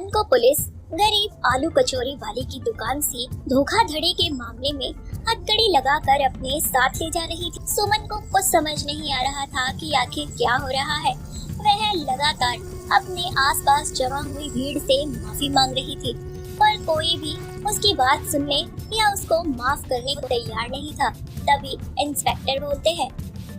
सुमन को पुलिस गरीब आलू कचौरी वाले की दुकान से धोखाधड़ी के मामले में हथकड़ी लगाकर अपने साथ ले जा रही थी। सुमन को कुछ समझ नहीं आ रहा था कि आखिर क्या हो रहा है। वह लगातार अपने आसपास जमा हुई भीड़ से माफी मांग रही थी, पर कोई भी उसकी बात सुनने या उसको माफ करने को तैयार नहीं था। तभी इंस्पेक्टर बोलते हैं,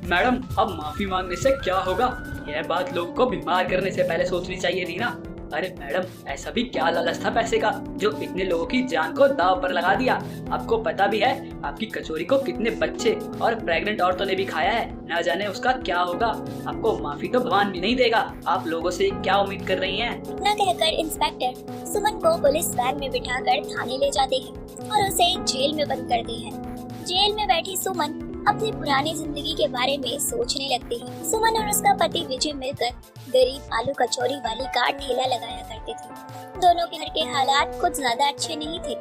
मैडम, अब माफी मांगने से क्या होगा? यह बात लोगों को बीमार करने से पहले सोचनी चाहिए थी ना। अरे मैडम, ऐसा भी क्या लालच था पैसे का जो इतने लोगों की जान को दांव पर लगा दिया? आपको पता भी है आपकी कचौरी को कितने बच्चे और प्रेग्नेंट औरतों ने भी खाया है। न जाने उसका क्या होगा। आपको माफी तो भगवान भी नहीं देगा। आप लोगों से क्या उम्मीद कर रही हैं? न कहकर इंस्पेक्टर सुमन को पुलिस वैन में बिठाकर थाने ले जाते हैं और उसे जेल में बंद करते हैं। जेल में बैठी सुमन अपनी पुरानी जिंदगी के बारे में सोचने लगती है। सुमन और उसका पति विजय मिलकर गरीब आलू कचौरी वाली का ठेला लगाया करते थे। दोनों के घर के हालात कुछ ज्यादा अच्छे नहीं थे।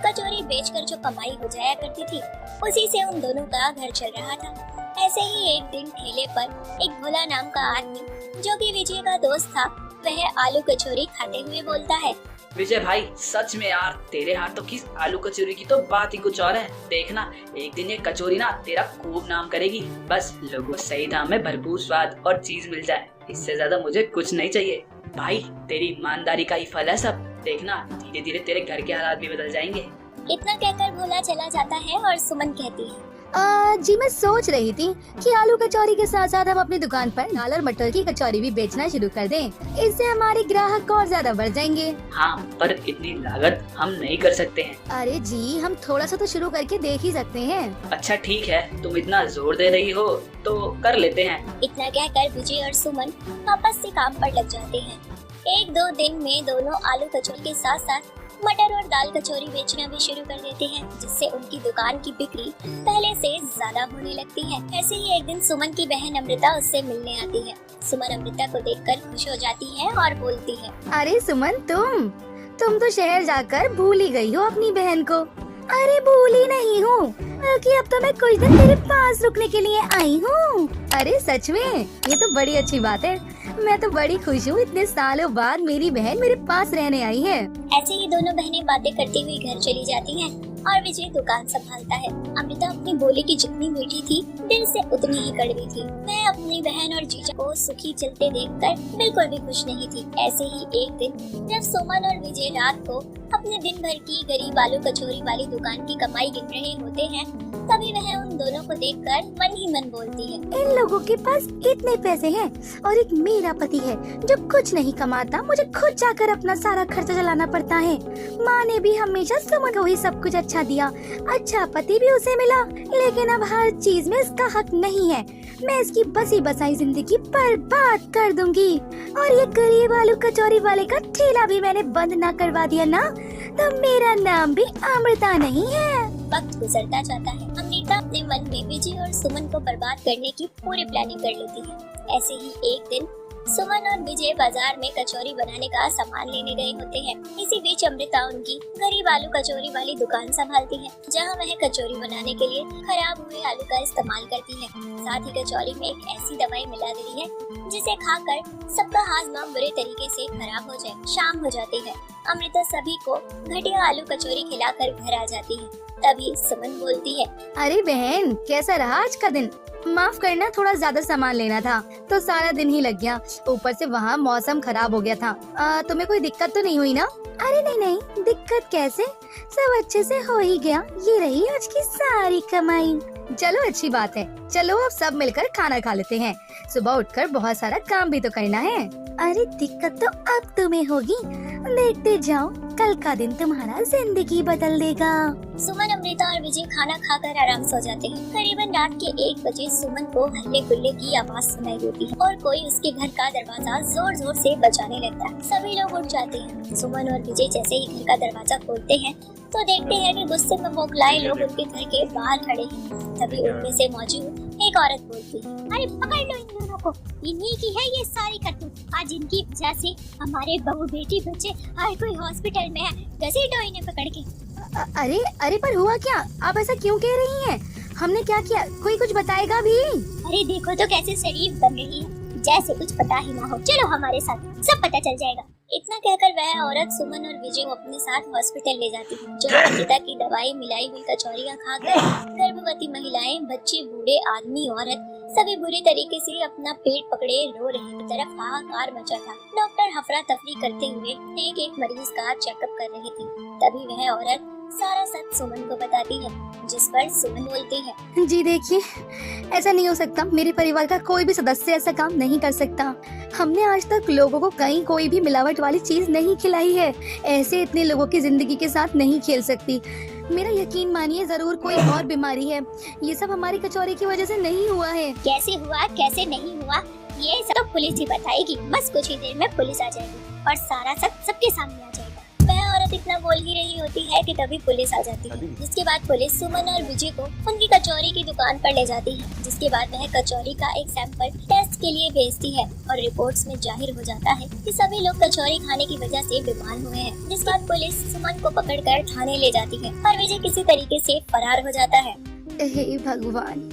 कचौरी बेचकर जो कमाई हो जाया करती थी, उसी से उन दोनों का घर चल रहा था। ऐसे ही एक दिन ठेले पर एक भोला नाम का आदमी, जो कि विजय का दोस्त था, वह आलू कचौरी खाते हुए बोलता है, विजय भाई, सच में यार तेरे हाथों की आलू कचौरी की तो बात ही कुछ और है। देखना, एक दिन ये कचौरी ना तेरा खूब नाम करेगी। बस लोगों को सही दाम में भरपूर स्वाद और चीज मिल जाए, इससे ज्यादा मुझे कुछ नहीं चाहिए। भाई, तेरी ईमानदारी का ही फल है सब। देखना, धीरे धीरे तेरे घर के हालात भी बदल जाएंगे। इतना कहकर भोला चला जाता है और सुमन कहती है, जी मैं सोच रही थी कि आलू कचौरी के साथ साथ हम अपनी दुकान पर दाल और मटर की कचौरी भी बेचना शुरू कर दें। इससे हमारे ग्राहक और ज्यादा बढ़ जाएंगे। हाँ, पर इतनी लागत हम नहीं कर सकते हैं। अरे जी, हम थोड़ा सा तो शुरू करके देख ही सकते हैं। अच्छा ठीक है, तुम इतना जोर दे रही हो तो कर लेते हैं। इतना कहकर विजय और सुमन वापस से काम पर लग जाते हैं। एक दो दिन में दोनों आलू कचौरी के साथ साथ मटर और दाल कचौरी बेचना भी शुरू कर देते हैं, जिससे उनकी दुकान की बिक्री पहले से ज्यादा होने लगती है। ऐसे ही एक दिन सुमन की बहन अमृता उससे मिलने आती है। सुमन अमृता को देखकर खुश हो जाती है और बोलती है, अरे सुमन, तुम तो शहर जाकर भूल ही गई हो अपनी बहन को। अरे भूली नहीं हूँ, बल्कि अब तो मैं कुछ दिन तेरे पास रुकने के लिए आई हूँ। अरे सच में, ये तो बड़ी अच्छी बात है। मैं तो बड़ी खुश हूँ, इतने सालों बाद मेरी बहन मेरे पास रहने आई है। ऐसे ही दोनों बहनें बातें करती हुई घर चली जाती हैं और विजय दुकान संभालता है। अमृता अपनी बोली की जितनी मीठी थी, दिल से उतनी ही कड़वी थी। मैं अपनी बहन और जीजा को सुखी चलते देखकर बिल्कुल भी खुश नहीं थी। ऐसे ही एक दिन जब सुमन और विजय रात को अपने दिन भर की गरीब आलू कचौरी वाली दुकान की कमाई गिन रहे होते हैं, तभी वह उन दोनों को देखकर मन ही मन बोलती है, इन लोगों के पास इतने पैसे हैं और एक मेरा पति है जो कुछ नहीं कमाता। मुझे खुद जाकर अपना सारा खर्चा चलाना पड़ता है। माँ ने भी हमेशा सुमन को ही सब कुछ अच्छा दिया, अच्छा पति भी उसे मिला, लेकिन अब हर चीज में इसका हक नहीं है। मैं इसकी बसी बसाई जिंदगी बर्बाद कर दूंगी। और ये गरीब आलू कचौरी वाले का ठेला भी मैंने बंद ना करवा दिया ना, तो मेरा नाम भी अमृता नहीं है। वक्त गुजरता जाता है। अमृता अपने मन में विजय और सुमन को बर्बाद करने की पूरी प्लानिंग कर लेती है। ऐसे ही एक दिन सुमन और विजय बाजार में कचौरी बनाने का सामान लेने गए होते हैं। इसी बीच अमृता उनकी गरीब आलू कचौरी वाली दुकान संभालती है, जहां वह कचौरी बनाने के लिए खराब हुए आलू का इस्तेमाल करती है। साथ ही कचौरी में एक ऐसी दवाई मिला दी है जिसे खाकर सबका हाजमा बुरे तरीके से खराब हो जाए। शाम हो जाती है। अमृता सभी को घटिया आलू कचौरी खिलाकर घर आ जाती है। तभी सुमन बोलती है, अरे बहन, कैसा रहा आज का दिन? माफ करना, थोड़ा ज्यादा सामान लेना था तो सारा दिन ही लग गया। ऊपर से वहाँ मौसम खराब हो गया था। तुम्हें कोई दिक्कत तो नहीं हुई ना? अरे नहीं, दिक्कत कैसे, सब अच्छे से हो ही गया। ये रही आज की सारी कमाई। चलो अच्छी बात है, चलो अब सब मिलकर खाना खा लेते हैं। सुबह उठकर बहुत सारा काम भी तो करना है। अरे दिक्कत तो अब तुम्हें होगी, देखते जाओ, कल का दिन तुम्हारा जिंदगी बदल देगा। सुमन, अमृता और विजय खाना खाकर आराम से हो जाते हैं। करीबन रात के 1 बजे सुमन को हल्ले गुल्ले की आवाज सुनाई देती है और कोई उसके घर का दरवाजा जोर जोर से बजाने लगता है। सभी लोग उठ जाते हैं। सुमन और विजय जैसे ही घर का दरवाजा खोलते हैं तो देखते हैं कि गुस्से में बौखलाए लोग उनके घर के बाहर खड़े हैं। तभी उनमें से मौजूद एक औरत बोलती है, अरे पकड़ लो इन दोनों को, इन्हीं की है ये सारी करतूत। आज इनकी वजह से हमारे बहू बेटी बच्चे हर कोई हॉस्पिटल में है, घसीटो इन्हें पकड़ के। अरे पर हुआ क्या? आप ऐसा क्यों कह रही हैं? हमने क्या किया? कोई कुछ बताएगा भी? अरे देखो तो कैसे शरीफ बन रही है, जैसे कुछ पता ही ना हो। चलो हमारे साथ, सब पता चल जाएगा। इतना कहकर वह औरत सुमन और विजय को अपने साथ हॉस्पिटल ले जाती है, जो अमृता की दवाई मिलाई हुई कचौरियां खाकर गर्भवती महिलाएं, बच्चे, बूढ़े, आदमी, औरत सभी बुरी तरीके से अपना पेट पकड़े रो रहे। एक तरफ हाहाकार मचा था। डॉक्टर हफरा तफरी करते हुए एक एक मरीज का चेकअप कर रहे थे। तभी वह औरत सारा सच सुमन को बताती है, जिस पर सुमन बोलती है, जी देखिए, ऐसा नहीं हो सकता। मेरे परिवार का कोई भी सदस्य ऐसा काम नहीं कर सकता। हमने आज तक लोगों को कहीं कोई भी मिलावट वाली चीज नहीं खिलाई है। ऐसे इतने लोगों की जिंदगी के साथ नहीं खेल सकती। मेरा यकीन मानिए, जरूर कोई और बीमारी है। ये सब हमारी कचौरी की वजह से नहीं हुआ है। कैसे हुआ कैसे नहीं हुआ ये सब तो पुलिस ही बताएगी। बस कुछ ही देर में पुलिस आ जाएगी और सारा सच सबके सामने आ जाएगा। वह औरत इतना बोल ही रही होती है कि तभी पुलिस आ जाती है, जिसके बाद पुलिस सुमन और विजय को उनकी कचौरी की दुकान पर ले जाती है, जिसके बाद वह कचौरी का एक सैंपल टेस्ट के लिए भेजती है और रिपोर्ट्स में जाहिर हो जाता है कि सभी लोग कचौरी खाने की वजह से बीमार हुए हैं। जिसके बाद पुलिस सुमन को पकड़कर थाने ले जाती है और विजय किसी तरीके से फरार हो जाता है। हे भगवान,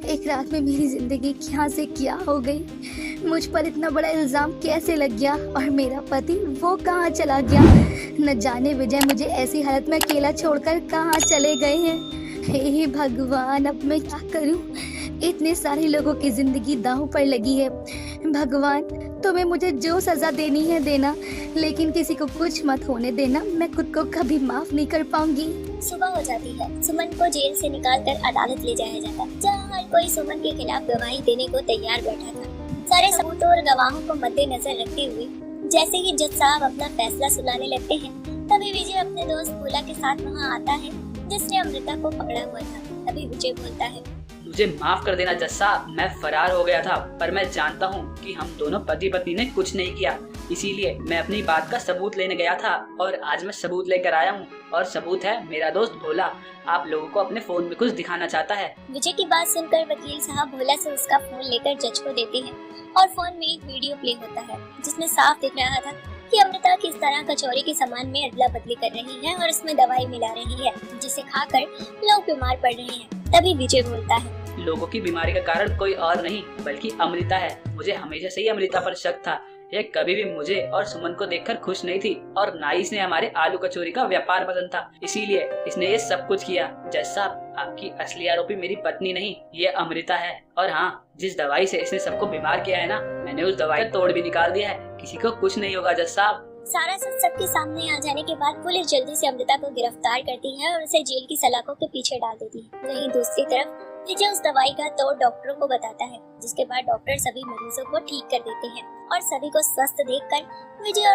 एक रात में मेरी जिंदगी क्या से क्या हो गई। मुझ पर इतना बड़ा इल्जाम कैसे लग गया और मेरा पति वो कहाँ चला गया। न जाने विजय मुझे ऐसी हालत में अकेला छोड़कर कहाँ चले गए हैं। हे भगवान, अब मैं क्या करूं। इतने सारे लोगों की जिंदगी दांव पर लगी है। भगवान, तुम्हें मुझे जो सजा देनी है देना, लेकिन किसी को कुछ मत होने देना। मैं खुद को कभी माफ नहीं कर पाऊंगी। सुबह हो जाती है। सुमन को जेल से निकालकर अदालत ले जाया जाता, जहां हर कोई सुमन के खिलाफ गवाही देने को तैयार बैठा था। सारे सबूत और गवाहों को मद्देनजर रखते हुए जैसे ही जज साहब अपना फैसला सुनाने लगते हैं, तभी विजय अपने दोस्त भोला के साथ वहां आता है, जिसने अमृता को पकड़ा हुआ था। तभी विजय बोलता है, मुझे माफ कर देना जज साहब, मैं फरार हो गया था, पर मैं जानता हूँ कि हम दोनों पति पत्नी ने कुछ नहीं किया। इसीलिए मैं अपनी बात का सबूत लेने गया था और आज मैं सबूत लेकर आया हूँ। और सबूत है मेरा दोस्त भोला। आप लोगों को अपने फोन में कुछ दिखाना चाहता है। विजय की बात सुनकर वकील साहब भोला से उसका फोन लेकर जज को देते हैं और फोन में एक वीडियो प्ले होता है, जिसमें साफ दिख रहा था कि अमृता किस तरह कचौरी के सामान में अदला बदली कर रही है और उसमें दवाई मिला रही है, जिसे खाकर लोग बीमार पड़ रहे हैं। तभी विजय बोलता है, लोगों की बीमारी का कारण कोई और नहीं बल्कि अमृता है। मुझे हमेशा से ही अमृता पर शक था। ये कभी भी मुझे और सुमन को देखकर खुश नहीं थी और ना ही इसने हमारे आलू कचौरी का व्यापार पसंद था, इसीलिए इसने ये सब कुछ किया। जज साहब, आपकी असली आरोपी मेरी पत्नी नहीं, ये अमृता है। और हाँ, जिस दवाई से इसने सबको बीमार किया है ना, मैंने उस दवाई का तोड़ भी निकाल दिया है। किसी को कुछ नहीं होगा जज साहब। सारा सच सबके सामने आ जाने के बाद पुलिस जल्दी से अमृता को गिरफ्तार करती है और उसे जेल की सलाखों के पीछे डाल देती है। वहीं दूसरी तरफ विजय उस दवाई का तोड़ डॉक्टरों को बताता है, जिसके बाद डॉक्टर सभी मरीजों को ठीक कर देते हैं और सभी को स्वस्थ देखकर विजय और